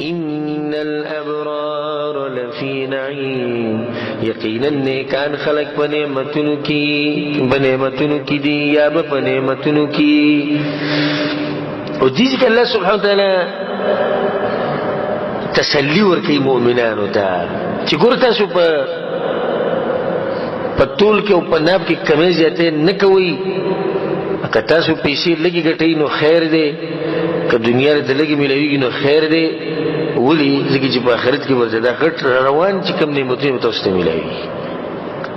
ان الابرار لفی نعیم یقینا نیکان خلق بنعمتنو کی دی یا بنعمتنو کی. او دیزی که اللہ سبحانه وتعالی تسلی ورکی مؤمنانو تا چی گور تاسو پا طول کے او پا ناب کی کمی زیادے نکوئی. اکا تاسو پیسی لگی گٹئی نو خیر دے، که دنیا رتا لگی ملویگی نو خیر دے. ولی زکی چی پا آخرت کی برزا دا غٹ روان چی کم نعمتونی متوسطے ملویگی.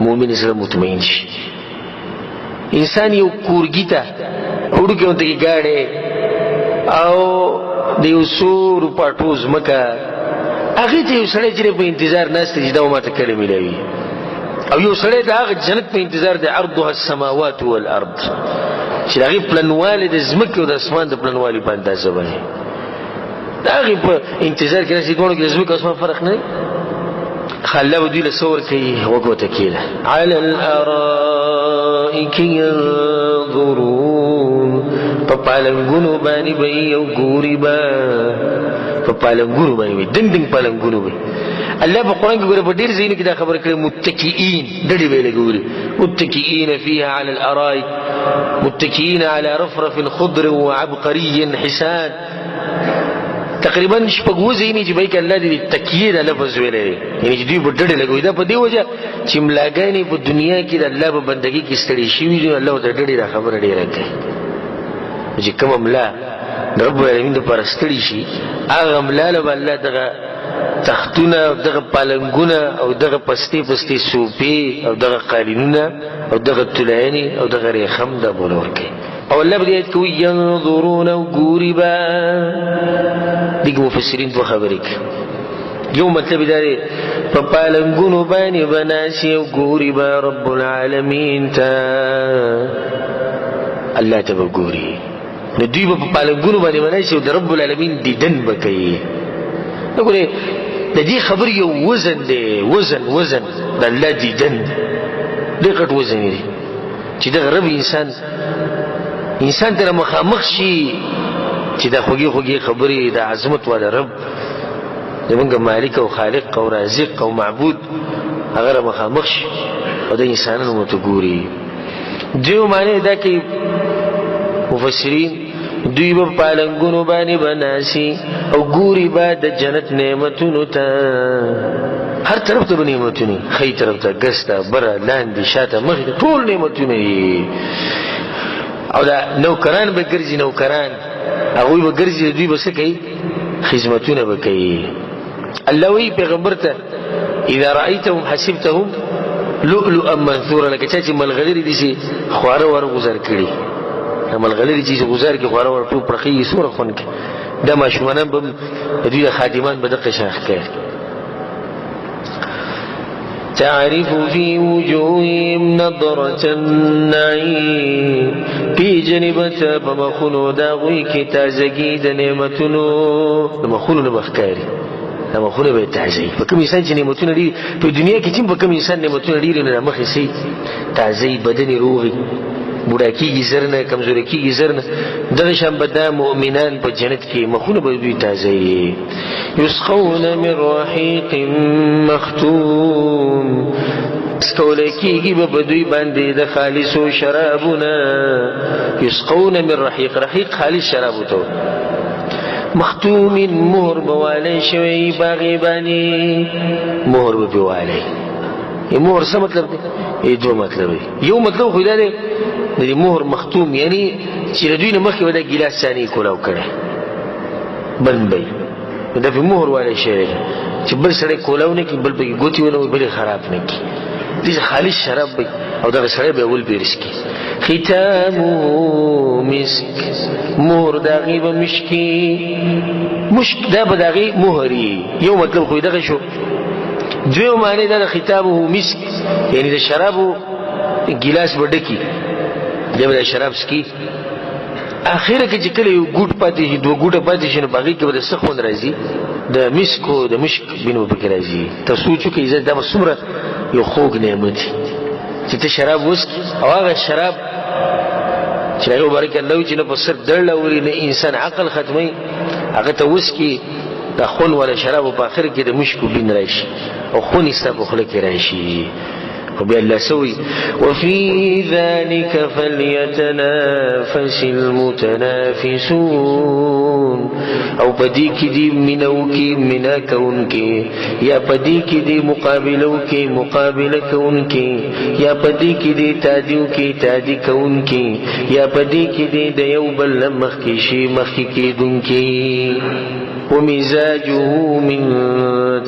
مومن اسلام مطمئن شی. انسان یو کورگی تا اوڑو کے انتا کی گاڑے او دیو سور پاٹوز مکا اگی تا یو سڑے چرے پا انتظار ناستے جی داو ماتا کلی ملوی. او یو سڑے دا آغا جنت پا انتظار دا عرضها السماوات والارض چی دا آغی پلنوالی دا زمکی و دا اسمان دا پلنوالی پا اندازه بنی. دا آغی پا انتظار کی ناسی دونو کی دا زمکی اسمان فرق نئی. خاللہ با دوی لسور کئی وگو تکیل علی الارائک ینظرون پا پالنگونو بانی بئی یو گوری با پا پالنگونو بانی بئی دنگ دنگ پالنگونو بئی. اللہ پا قرآن کی گوری پا دیر زینو کی دا خبر کرے متکئین دڑی بئی لگوری متکئین فیها علی الارائک متکئین علی رفرف خضر وعبقری حسان. تقریباً شپگو زینی چی بھائی کہ اللہ دی تکیه دا لفظ ویلے یعنی چی دوی با ڈڑ لگوی دا پا دی وجہ چی ملاگانی پا دنیا کی دا اللہ پا بندگی کی ستڑی شوی دی اللہ تا ڈڑی دا خبر ڈی رکھے چی کم املا رب العالمین دا پار ستڑی شی آغا املا لبا اللہ دغا تختونا او دغا پالنگونا او دغا پستی پستی سوپی او دغا قالینونا او دغا تلائنی او دغا ریخم دا بولور کے. او اللہ بدیت کوئی ینظرون او گوری با دیکھ مفسرین تو خبرک یو مطلب دارے پا پالنگونو بانی بناسی او گوری با رب العالمین تا اللہ تا با گوری ندوی با پالنگونو بانی بناسی او دا رب العالمین دیدن بکی. نکونے دا دی خبر یو وزن دے وزن دا اللہ دیدن دیکھت وزن دی چی دا رب انسان تیرا مخامخ شی چی دا خوگی خبری دا عظمت والا رب زمانگا مالک و خالق و رازق و معبود اگر مخامخ شی و دا انسانان متگوری. دیو معنی دا که مفسرین دوی با پالنگونو بانی بناسی او گوری با دا جنت نعمتونو تا ہر طرف تا نعمتونی خی طرف تا گستا برا لاندی شاتا مخی تا طول نعمتونی. او دا نوکران با گرزی نوکران اگوی با گرزی دوی بس کئی خدمتون بکئی. اللہ وی پیغمبر تا اذا رأیتهم حسبتهم لؤلؤا منثورا لکه چاچی ملغلری دیسی خواره وار گزار کری ملغلری چیز گزار کی خواره وار ٹوپ رخی سور خون کی دا ماشومانان بم دوی دا خادمان بدق شاخ کر. تعرف في وجوههم نظرة النعيم پی جنبتا بمخونو داغوی کی تازگی دا نعمتونو مخونو نمخکاری مخونو باید تازگی پا کم انسان چی نعمتونو دیری پا دنیا کی چیم پا کم انسان نعمتونو دیری نمخی سی تازگی بدن روغی بوڑاکی گی زرنا کمزورکی گی زرنا دغشان بدا مؤمنان پا جنت کی مخونو باید تازگی. یسقون من رحیق مختوم سکولکیگی ببدوی باندی دا خالص و شرابونا یسقون من رحیق خالص شرابو تو مختوم مهر بوالی شوی باغی بانی مهر بوالی. یہ مهر سا مطلب دی؟ یہ دو مطلب دی. یو مطلب خویدہ دی دی مهر مختوم یعنی چی ردوی نمخی بدا گلاس ثانی کولاو کرے بند بی دا پی مهر والی شوی چی بل سڑے کولاو نکی بل پی گوتی ونو بل خراب نکی دیز خالص شراب بی او دا سڑے بی اول بیرس کی. ختامو مسک مهر داغی با مشکی مشک دا با داغی مهری یو مطلب خوی داغی شو. دویو معنی دا ختامو مسک یعنی دا شرابو گلاس بڑکی جب دا شراب سکی آخره که چکل یو گوٹ پاتی شی دو گوٹ پاتی شی نو باقی که با دا سخون رازی دا مسکو دا مشک بینو بکی رازی تا سوچو که ایزاد دا سمرا یو خوگ نعمتی چی تا شراب وسکی او آغا شراب چی لگو بارک اللہو چی نا پا سر در لوری نا انسان عقل ختمی آغا تا وسکی دا خون ولا شراب په اخر کې د مشکو بین راشي او خون ستا په خوله کې راشي خو بیا الله سوي وفي ذلك فليتنافس المتنافسون او پدې کې دې مینو کې مینا کون کې یا پدې کې دې مقابلو کې مقابله کون کې یا پدې کې دې تادیو کې تادی کون کې یا پدې کې دې د یو بل مخ کې شي مخ کې دون کې ومزاجه من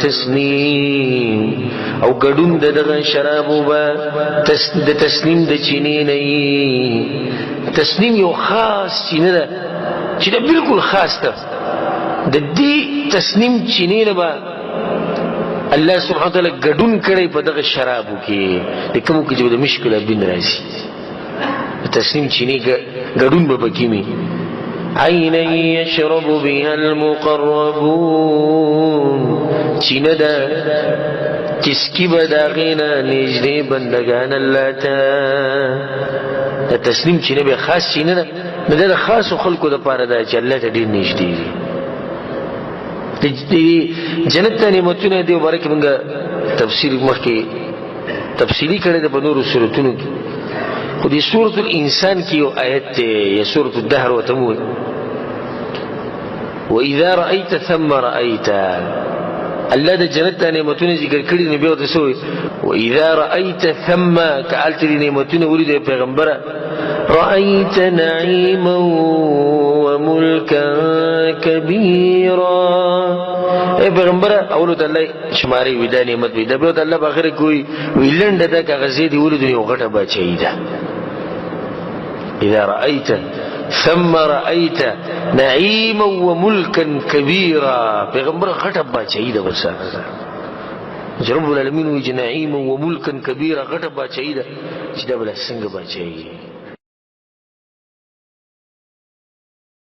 تسنیم او ګډون دغه شرابو با د تسنیم د چینی نه تسنیم یو خاص چینه ده چې دا بالکل خاص ده د دې تسنیم چینی نه با الله سبحانه وتعالى ګډون کړي په دغه شرابو کې د کوم کې چې د مشکله بین راځي تسنیم چینی ګډون به پکې می عینا یشرب بها المقربون چینه ده چسکی با داغینا نجده بندگان اللہ تا دا تسلیم چینه بے خاص چینه ده نده دا خاص و خلقو دا پارا دا چه اللہ تا دیر نجده دی جنت تا نعمتونه دیو بارک منگا تفصیلی کرده دا بنور سورتونو کی خود یہ سورت الانسان کی یو آیت تے یا سورت الدهر و تموی وَإِذَا رَأَيْتَ ثَمَّ رَأَيْتَ الله د جنت نعمتونه ذکر کړي نبی او تاسو واذا رايت ثم كالت نعمتونه ولید پیغمبر رايت نعيما وملكا كبيرا اے پیغمبر اولو الله شماري ودا نعمت ودا به الله باخره کوئی ویلند د کاغذ دی ولید یو غټه بچی دا اذا رايت ثم رأيت نعيما وملكا كبيرا پیغمبر غټه بچی دا وسره رب العالمین وی نعيما وملكا كبيرا غټه بچی دا چې دا بل څنګه بچی